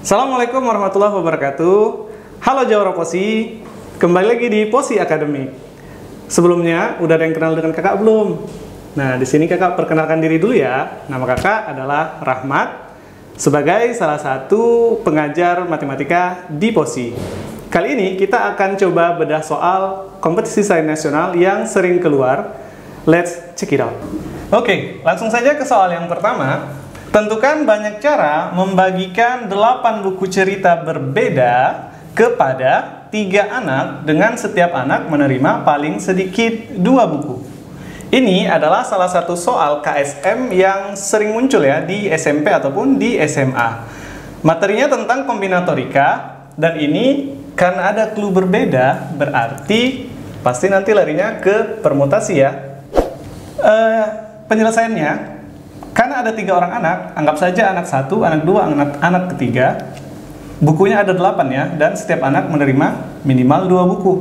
Assalamualaikum warahmatullahi wabarakatuh. Halo Jawara Posi, kembali lagi di Posi Akademik. Sebelumnya, udah ada yang kenal dengan kakak belum? Nah, di sini kakak perkenalkan diri dulu ya. Nama kakak adalah Rahmat, sebagai salah satu pengajar matematika di Posi. Kali ini kita akan coba bedah soal kompetisi sains nasional yang sering keluar. Let's check it out. Oke, langsung saja ke soal yang pertama. Tentukan banyak cara membagikan 8 buku cerita berbeda kepada 3 anak dengan setiap anak menerima paling sedikit 2 buku. Ini adalah salah satu soal KSM yang sering muncul ya di SMP ataupun di SMA. Materinya tentang kombinatorika, dan ini karena ada clue berbeda berarti pasti nanti larinya ke permutasi ya. Penyelesaiannya, karena ada 3 orang anak, anggap saja anak 1, anak 2, anak ketiga. Bukunya ada 8 ya, dan setiap anak menerima minimal 2 buku.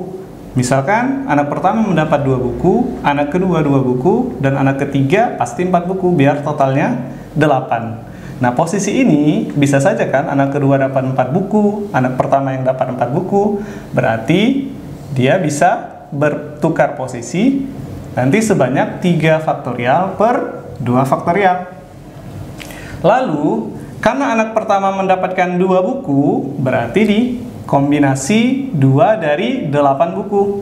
Misalkan anak pertama mendapat 2 buku, anak kedua 2 buku, dan anak ketiga pasti 4 buku, biar totalnya 8. Nah, posisi ini bisa saja kan anak kedua dapat 4 buku, anak pertama yang dapat 4 buku, berarti dia bisa bertukar posisi nanti sebanyak 3 faktorial per 2 faktorial. Lalu, karena anak pertama mendapatkan 2 buku, berarti dikombinasi 2 dari 8 buku.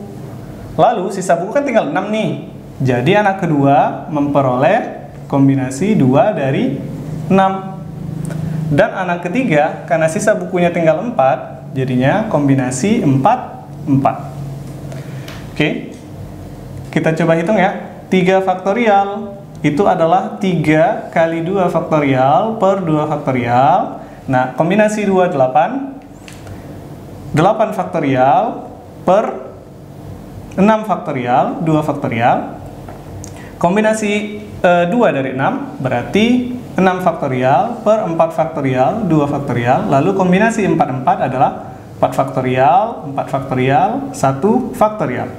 Lalu, sisa buku kan tinggal 6 nih. Jadi, anak kedua memperoleh kombinasi 2 dari 6. Dan anak ketiga, karena sisa bukunya tinggal 4, jadinya kombinasi 4, 4. Oke, kita coba hitung ya. 3 faktorial itu adalah 3 kali 2 faktorial per 2 faktorial. Nah, kombinasi 2, 8. 8 faktorial per 6 faktorial, 2 faktorial. Kombinasi 2 dari 6, berarti 6 faktorial per 4 faktorial, 2 faktorial. Lalu kombinasi 4, 4 adalah 4 faktorial, 4 faktorial, 1 faktorial.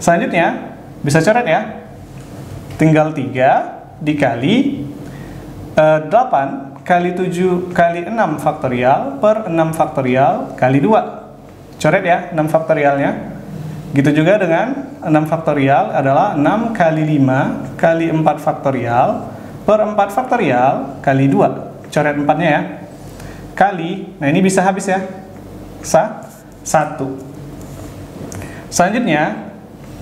Selanjutnya, bisa coret ya. Tinggal 3 dikali 8 kali 7 kali 6 faktorial per 6 faktorial kali 2. Coret ya 6 faktorialnya. Gitu juga dengan 6 faktorial adalah 6 kali 5 kali 4 faktorial per 4 faktorial kali 2. Coret 4-nya ya. Kali, nah ini bisa habis ya. 1. Selanjutnya,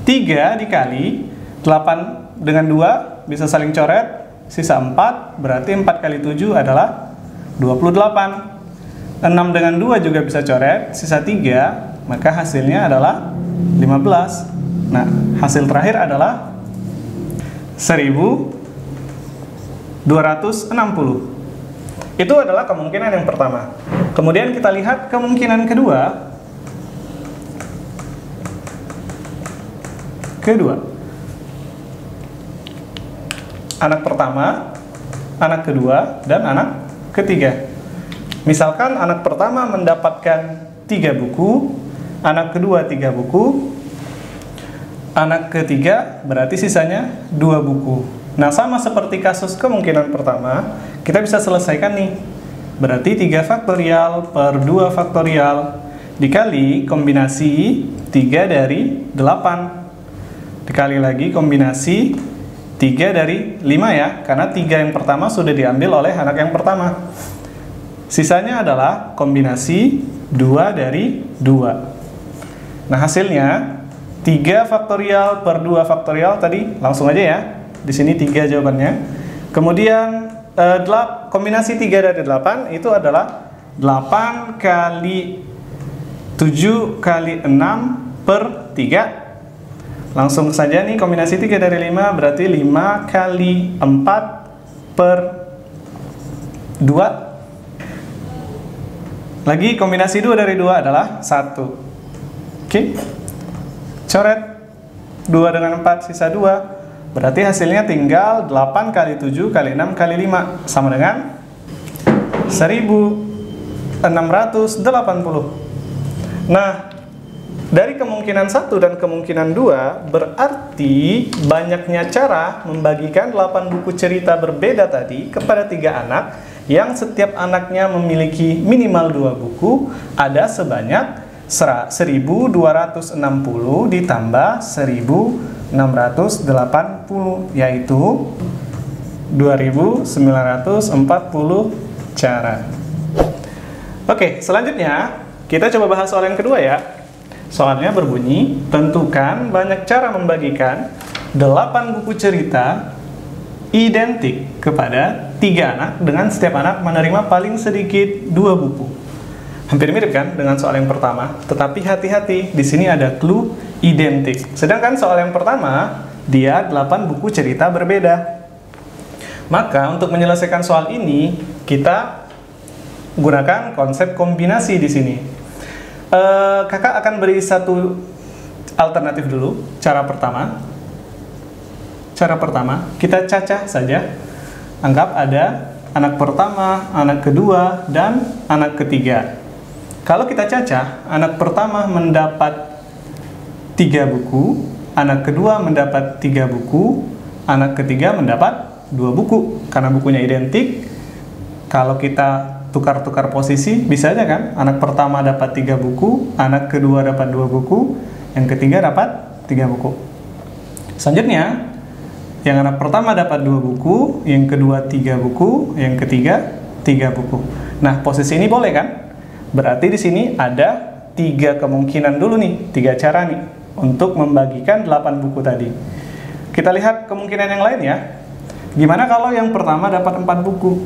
3 dikali 8 dengan 2 bisa saling coret, sisa 4, berarti 4 kali 7 adalah 28. 6 dengan 2 juga bisa coret, sisa 3, maka hasilnya adalah 15. Nah, hasil terakhir adalah 1260. Itu adalah kemungkinan yang pertama. Kemudian kita lihat kemungkinan kedua. Anak pertama, anak kedua, dan anak ketiga. Misalkan anak pertama mendapatkan 3 buku, anak kedua 3 buku, anak ketiga berarti sisanya 2 buku. Nah, sama seperti kasus kemungkinan pertama, kita bisa selesaikan nih. Berarti 3 faktorial per 2 faktorial dikali kombinasi 3 dari 8. Dikali lagi kombinasi 3 dari 5 ya, karena 3 yang pertama sudah diambil oleh anak yang pertama. Sisanya adalah kombinasi 2 dari 2. Nah, hasilnya 3 faktorial per 2 faktorial tadi, langsung aja ya. Di sini 3 jawabannya. Kemudian kombinasi 3 dari 8 itu adalah 8 kali 7 kali 6 per 3. Langsung saja nih, kombinasi 3 dari 5 berarti 5 kali 4 per 2. Lagi kombinasi 2 dari 2 adalah 1. Oke. Coret 2 dengan 4 sisa 2. Berarti hasilnya tinggal 8 kali 7 kali 6 kali 5 sama dengan 1680. Nah, dari kemungkinan 1 dan kemungkinan 2 berarti banyaknya cara membagikan 8 buku cerita berbeda tadi kepada 3 anak yang setiap anaknya memiliki minimal 2 buku ada sebanyak 1260 ditambah 1680, yaitu 2940 cara. Oke, selanjutnya kita coba bahas soal yang kedua ya. Soalnya berbunyi, tentukan banyak cara membagikan 8 buku cerita identik kepada 3 anak dengan setiap anak menerima paling sedikit 2 buku. Hampir mirip kan dengan soal yang pertama, tetapi hati-hati, di sini ada clue identik. Sedangkan soal yang pertama, dia 8 buku cerita berbeda. Maka untuk menyelesaikan soal ini, kita gunakan konsep kombinasi di sini. Kakak akan beri satu alternatif dulu. Cara pertama, kita cacah saja. Anggap ada anak pertama, anak kedua, dan anak ketiga. Kalau kita cacah, anak pertama mendapat 3 buku, anak kedua mendapat 3 buku, anak ketiga mendapat 2 buku. Karena bukunya identik, kalau kita tukar-tukar posisi, bisa aja kan? Anak pertama dapat 3 buku, anak kedua dapat 2 buku, yang ketiga dapat 3 buku. Selanjutnya, yang anak pertama dapat 2 buku, yang kedua 3 buku, yang ketiga 3 buku. Nah, posisi ini boleh kan? Berarti di sini ada 3 kemungkinan dulu nih, 3 cara nih untuk membagikan 8 buku tadi. Kita lihat kemungkinan yang lain ya. Gimana kalau yang pertama dapat 4 buku?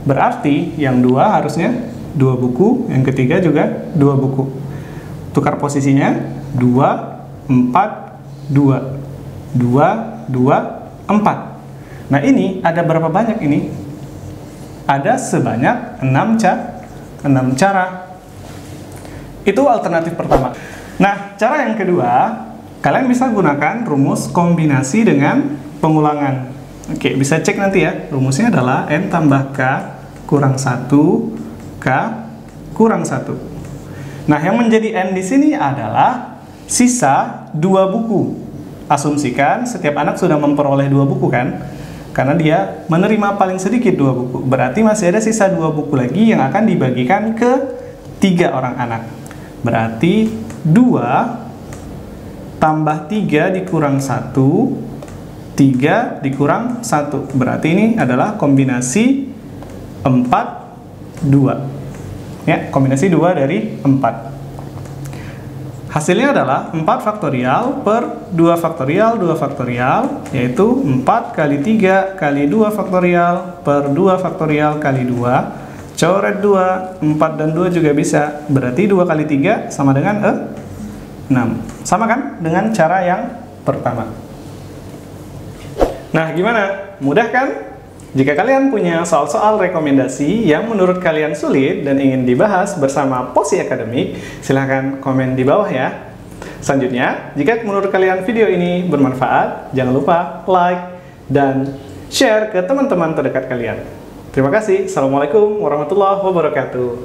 Berarti yang 2 harusnya 2 buku, yang ketiga juga 2 buku. Tukar posisinya 2, 4, 2. 2, 4. Nah ini ada berapa banyak ini? Ada sebanyak 6 cara. Itu alternatif pertama. Nah, cara yang kedua, kalian bisa gunakan rumus kombinasi dengan pengulangan. Oke, bisa cek nanti ya. Rumusnya adalah N tambah K kurang 1, K kurang 1. Nah, yang menjadi N di sini adalah sisa 2 buku. Asumsikan setiap anak sudah memperoleh 2 buku kan? Karena dia menerima paling sedikit 2 buku. Berarti masih ada sisa 2 buku lagi yang akan dibagikan ke 3 orang anak. Berarti 2 tambah 3 dikurang 1, 3 dikurang 1. Berarti ini adalah kombinasi 4, 2. Ya, kombinasi 2 dari 4. Hasilnya adalah 4 faktorial per 2 faktorial, 2 faktorial, yaitu 4 kali 3 kali 2 faktorial per 2 faktorial kali 2. Coret 2, 4 dan 2 juga bisa. Berarti 2 kali 3 sama dengan 6. Sama kan dengan cara yang pertama. Nah, gimana? Mudah kan? Jika kalian punya soal-soal rekomendasi yang menurut kalian sulit dan ingin dibahas bersama Posi Akademik, silahkan komen di bawah ya. Selanjutnya, jika menurut kalian video ini bermanfaat, jangan lupa like dan share ke teman-teman terdekat kalian. Terima kasih. Assalamualaikum warahmatullahi wabarakatuh.